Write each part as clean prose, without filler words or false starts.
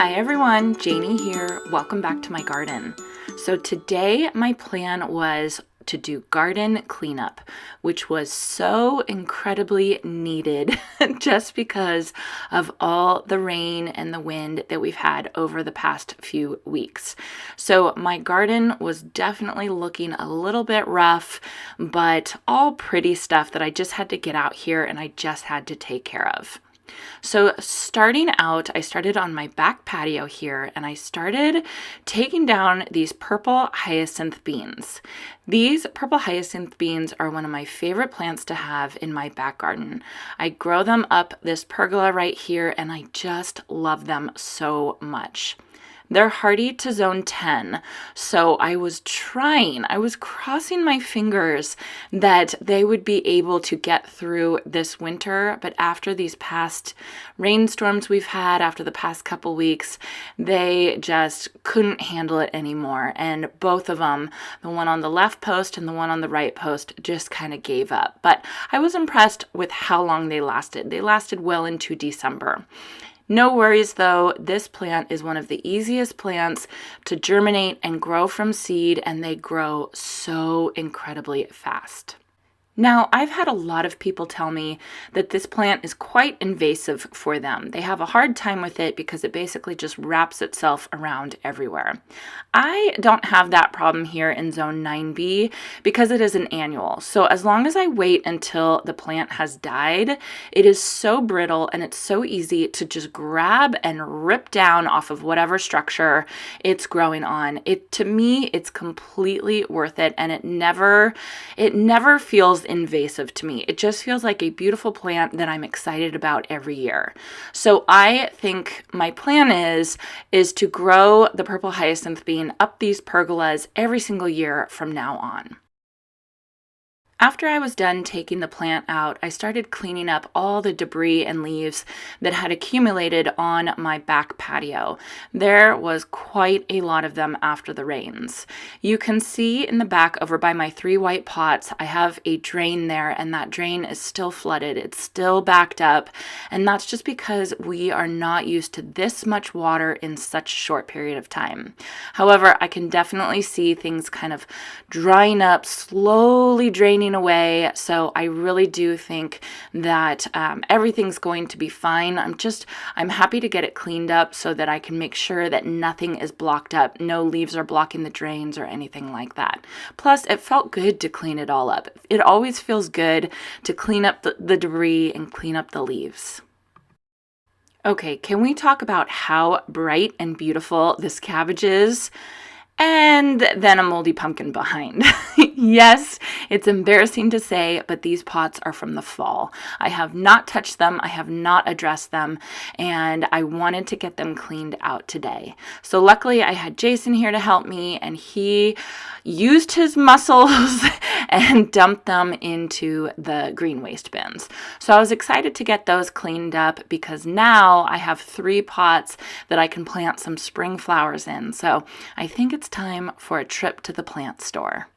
Hi everyone, Janie here. Welcome back to my garden. So today my plan was to do garden cleanup, which was so incredibly needed just because of all the rain and the wind that we've had over the past few weeks. So my garden was definitely looking a little bit rough, but all pretty stuff that I just had to get out here and I just had to take care of. So starting out, I started on my back patio here and I started taking down these purple hyacinth beans. These purple hyacinth beans are one of my favorite plants to have in my back garden. I grow them up this pergola right here and I just love them so much. They're hardy to zone 10, so I was crossing my fingers that they would be able to get through this winter, but after these past rainstorms we've had, after the past couple weeks, they just couldn't handle it anymore, and both of them, the one on the left post and the one on the right post, just kind of gave up. But I was impressed with how long they lasted. They lasted well into December. No worries though, this plant is one of the easiest plants to germinate and grow from seed, and they grow so incredibly fast. Now, I've had a lot of people tell me that this plant is quite invasive for them. They have a hard time with it because it basically just wraps itself around everywhere. I don't have that problem here in zone 9B because it is an annual. So as long as I wait until the plant has died, it is so brittle and it's so easy to just grab and rip down off of whatever structure it's growing on. To me, it's completely worth it, and it never feels invasive to me. It just feels like a beautiful plant that I'm excited about every year. So I think my plan is to grow the purple hyacinth bean up these pergolas every single year from now on. After I was done taking the plant out, I started cleaning up all the debris and leaves that had accumulated on my back patio. There was quite a lot of them after the rains. You can see in the back over by my 3 white pots, I have a drain there, and that drain is still flooded. It's still backed up, and that's just because we are not used to this much water in such a short period of time. However, I can definitely see things kind of drying up, slowly draining away. So I really do think that everything's going to be fine. I'm happy to get it cleaned up so that I can make sure that nothing is blocked up. No leaves are blocking the drains or anything like that. Plus, it felt good to clean it all up. It always feels good to clean up the debris and clean up the leaves. Okay, can we talk about how bright and beautiful this cabbage is? And then a moldy pumpkin behind. Yes, it's embarrassing to say, but these pots are from the fall. I have not touched them, I have not addressed them, and I wanted to get them cleaned out today. So luckily I had Jason here to help me, and he used his muscles and dumped them into the green waste bins. So I was excited to get those cleaned up because now I have 3 pots that I can plant some spring flowers in. So I think it's time for a trip to the plant store.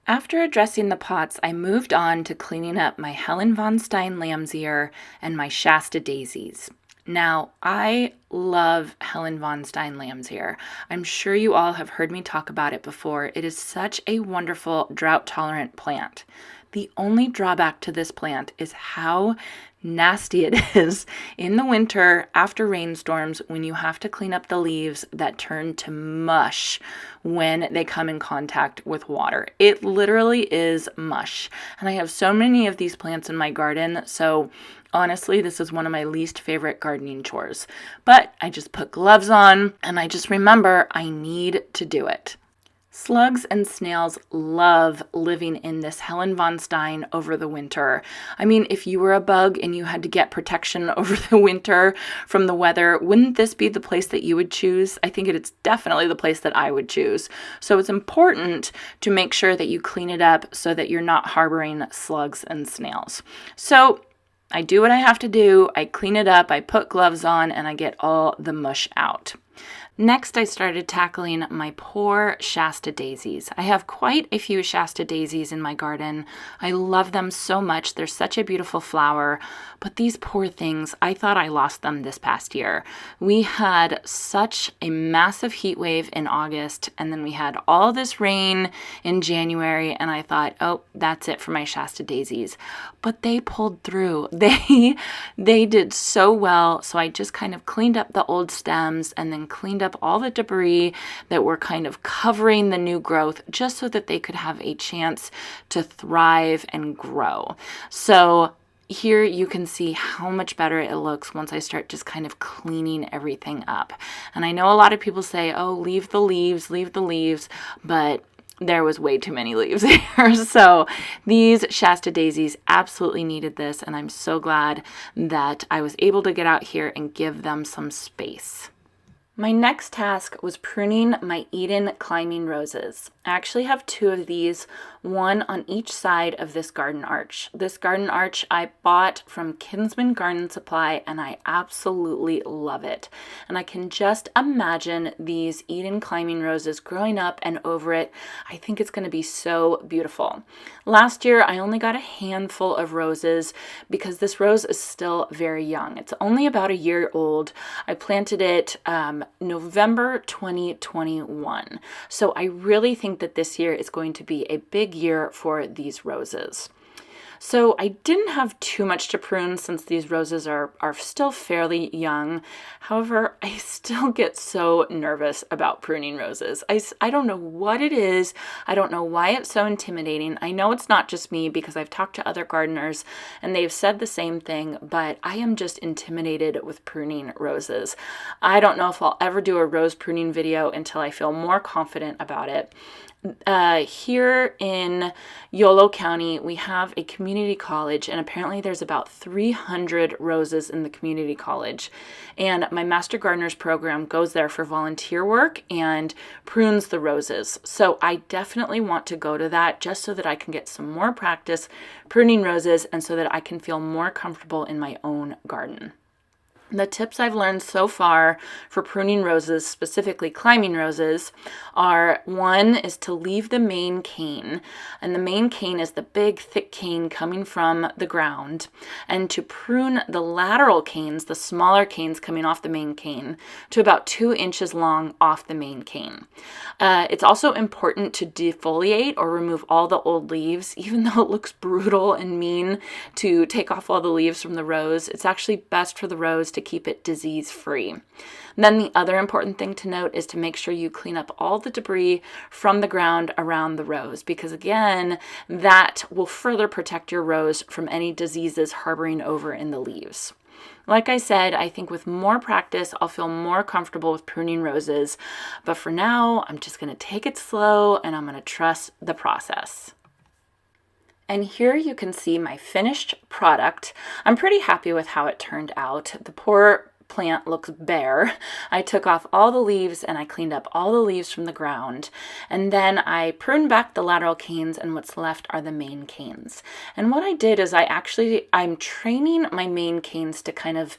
After addressing the pots, I moved on to cleaning up my Perennials lamb's ear and my Shasta daisies. Now, I love Perennials lamb's ear. I'm sure you all have heard me talk about it before. It is such a wonderful drought-tolerant plant. The only drawback to this plant is how nasty it is in the winter after rainstorms when you have to clean up the leaves that turn to mush when they come in contact with water. It literally is mush. And I have so many of these plants in my garden, so honestly, this is one of my least favorite gardening chores. But I just put gloves on and I just remember I need to do it. Slugs and snails love living in this Perennials Ste J over the winter. I mean, if you were a bug and you had to get protection over the winter from the weather, wouldn't this be the place that you would choose? I think it's definitely the place that I would choose. So it's important to make sure that you clean it up so that you're not harboring slugs and snails. So I do what I have to do. I clean it up, I put gloves on, and I get all the mush out. Next, I started tackling my poor Shasta daisies. I have quite a few Shasta daisies in my garden. I love them so much. They're such a beautiful flower, but these poor things, I thought I lost them this past year. We had such a massive heat wave in August, and then we had all this rain in January, and I thought, oh, that's it for my Shasta daisies. But they pulled through. They did so well, so I just kind of cleaned up the old stems and then cleaned up all the debris that were kind of covering the new growth just so that they could have a chance to thrive and grow. So here you can see how much better it looks once I start just kind of cleaning everything up. And I know a lot of people say, oh, leave the leaves, but there was way too many leaves here. So these Shasta daisies absolutely needed this, and I'm so glad that I was able to get out here and give them some space. My next task was pruning my Eden climbing roses. I actually have two of these, one on each side of this garden arch. This garden arch I bought from Kinsman Garden Supply, and I absolutely love it. And I can just imagine these Eden climbing roses growing up and over it. I think it's going to be so beautiful. Last year, I only got a handful of roses because this rose is still very young. It's only about a year old. I planted it November 2021. So I really think that this year is going to be a big year for these roses. So I didn't have too much to prune since these roses are still fairly young. However, I still get so nervous about pruning roses. I don't know what it is. I don't know why it's so intimidating. I know it's not just me because I've talked to other gardeners and they've said the same thing, but I am just intimidated with pruning roses. I don't know if I'll ever do a rose pruning video until I feel more confident about it. Here in Yolo County, we have a community college, and apparently there's about 300 roses in the community college. And my Master Gardeners program goes there for volunteer work and prunes the roses. So I definitely want to go to that just so that I can get some more practice pruning roses and so that I can feel more comfortable in my own garden. The tips I've learned so far for pruning roses, specifically climbing roses, are one is to leave the main cane, and the main cane is the big thick cane coming from the ground, and to prune the lateral canes, the smaller canes coming off the main cane, to about 2 inches long off the main cane. It's also important to defoliate or remove all the old leaves, even though it looks brutal and mean to take off all the leaves from the rose. It's actually best for the rose to keep it disease-free. Then the other important thing to note is to make sure you clean up all the debris from the ground around the rose, because again, that will further protect your rose from any diseases harboring over in the leaves. Like I said, I think with more practice, I'll feel more comfortable with pruning roses, but for now, I'm just going to take it slow and I'm going to trust the process. And here you can see my finished product. I'm pretty happy with how it turned out. The poor plant looks bare. I took off all the leaves and I cleaned up all the leaves from the ground. And then I pruned back the lateral canes, and what's left are the main canes. And what I did is I'm training my main canes to kind of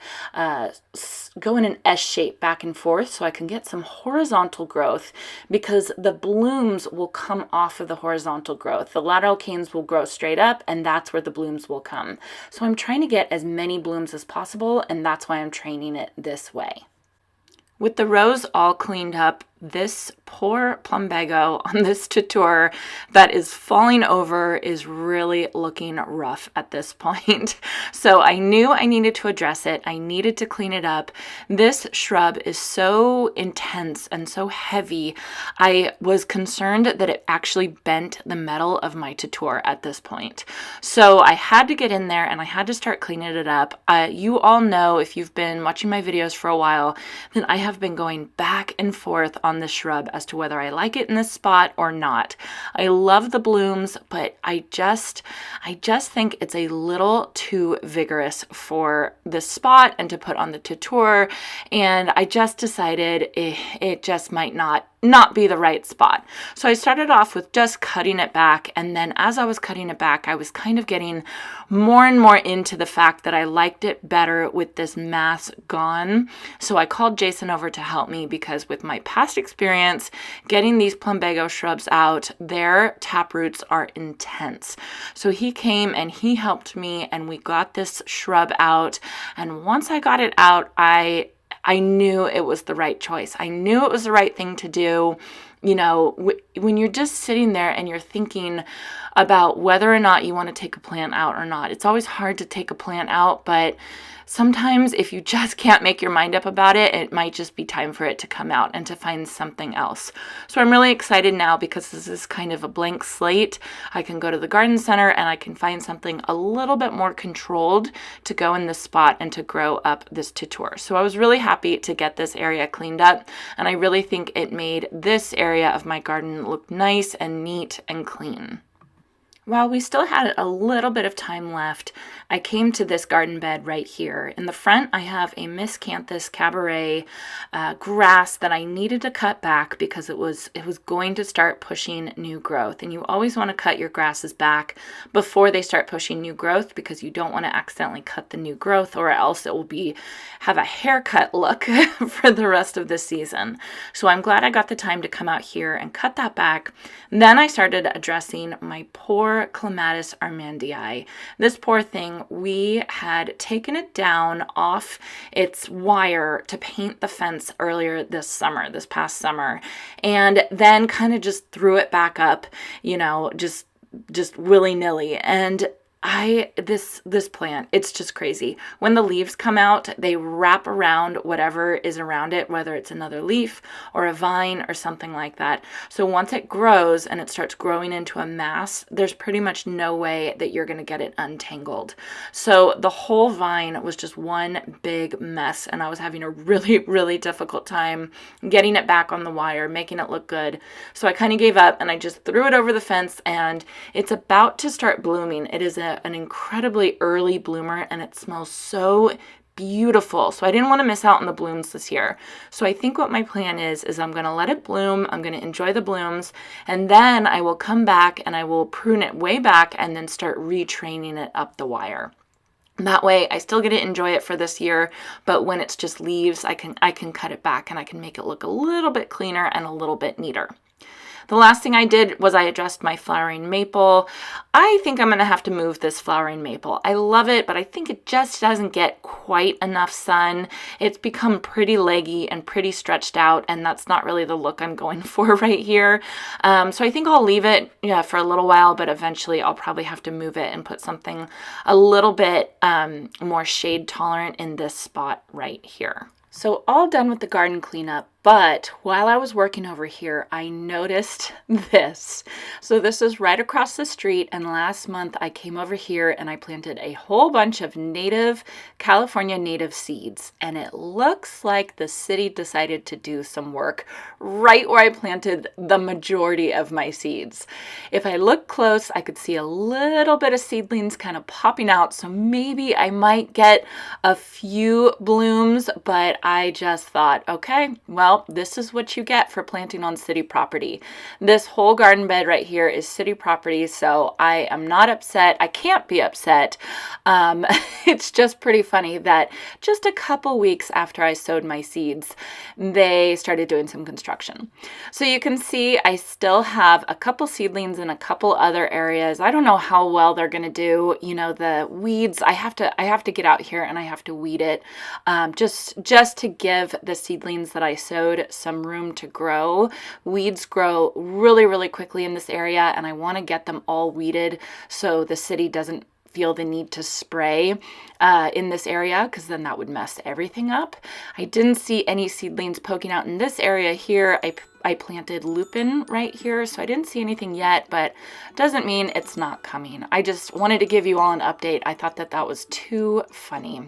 go in an S shape back and forth so I can get some horizontal growth, because the blooms will come off of the horizontal growth. The lateral canes will grow straight up, and that's where the blooms will come. So I'm trying to get as many blooms as possible, and that's why I'm training it this way. With the rose all cleaned up, this poor plumbago on this tutor that is falling over is really looking rough at this point. So I knew I needed to address it. I needed to clean it up. This shrub is so intense and so heavy. I was concerned that it actually bent the metal of my tutor at this point. So I had to get in there and I had to start cleaning it up. You all know, if you've been watching my videos for a while, that I have been going back and forth on this shrub as to whether I like it in this spot or not. I love the blooms, but I just think it's a little too vigorous for this spot and to put on the tutor, and I just decided it just might not be the right spot. So I started off with just cutting it back, and then as I was cutting it back, I was kind of getting more and more into the fact that I liked it better with this mass gone. So I called Jason over to help me, because with my past experience getting these plumbago shrubs out, their taproots are intense. So he came and he helped me, and we got this shrub out, and once I got it out, I knew it was the right choice. I knew it was the right thing to do. You know, when you're just sitting there and you're thinking about whether or not you want to take a plant out or not, it's always hard to take a plant out, but sometimes if you just can't make your mind up about it, it might just be time for it to come out and to find something else. So I'm really excited now, because this is kind of a blank slate. I can go to the garden center and I can find something a little bit more controlled to go in this spot and to grow up this tutor. So I was really happy to get this area cleaned up, and I really think it made this area of my garden look nice and neat and clean. While we still had a little bit of time left, I came to this garden bed right here. In the front, I have a Miscanthus cabaret grass that I needed to cut back because it was going to start pushing new growth. And you always want to cut your grasses back before they start pushing new growth, because you don't want to accidentally cut the new growth, or else it will have a haircut look for the rest of the season. So I'm glad I got the time to come out here and cut that back. And then I started addressing my poor Clematis armandii. This poor thing, we had taken it down off its wire to paint the fence earlier this past summer, and then kind of just threw it back up, you know, just willy-nilly. And this plant, it's just crazy. When the leaves come out, they wrap around whatever is around it, whether it's another leaf or a vine or something like that. So once it grows and it starts growing into a mass, there's pretty much no way that you're going to get it untangled. So the whole vine was just one big mess, and I was having a really, really difficult time getting it back on the wire, making it look good. So I kind of gave up and I just threw it over the fence, and it's about to start blooming. It is an incredibly early bloomer, and it smells so beautiful. So I didn't want to miss out on the blooms this year. So I think what my plan is I'm going to let it bloom. I'm going to enjoy the blooms, and then I will come back and I will prune it way back and then start retraining it up the wire. That way I still get to enjoy it for this year, but when it's just leaves, I can cut it back and I can make it look a little bit cleaner and a little bit neater. The last thing I did was I addressed my flowering maple. I think I'm going to have to move this flowering maple. I love it, but I think it just doesn't get quite enough sun. It's become pretty leggy and pretty stretched out, and that's not really the look I'm going for right here. So I think I'll leave it for a little while, but eventually I'll probably have to move it and put something a little bit more shade tolerant in this spot right here. So all done with the garden cleanup, but while I was working over here, I noticed this. So this is right across the street, and last month I came over here and I planted a whole bunch of California native seeds, and it looks like the city decided to do some work right where I planted the majority of my seeds. If I look close, I could see a little bit of seedlings kind of popping out, so maybe I might get a few blooms, but I just thought, okay, well, this is what you get for planting on city property. This whole garden bed right here is city property, so I am not upset. I can't be upset. It's just pretty funny that just a couple weeks after I sowed my seeds, they started doing some construction. So you can see I still have a couple seedlings in a couple other areas. I don't know how well they're going to do. You know, the weeds, I have to get out here and I have to weed it just to give the seedlings that I sowed some room to grow. Weeds grow really, really quickly in this area, and I want to get them all weeded so the city doesn't feel the need to spray in this area, because then that would mess everything up. I didn't see any seedlings poking out in this area here. I planted lupin right here, so I didn't see anything yet, but doesn't mean it's not coming. I just wanted to give you all an update. I thought that that was too funny.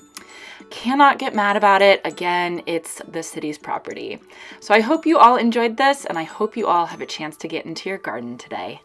Cannot get mad about it. Again, it's the city's property. So I hope you all enjoyed this, and I hope you all have a chance to get into your garden today.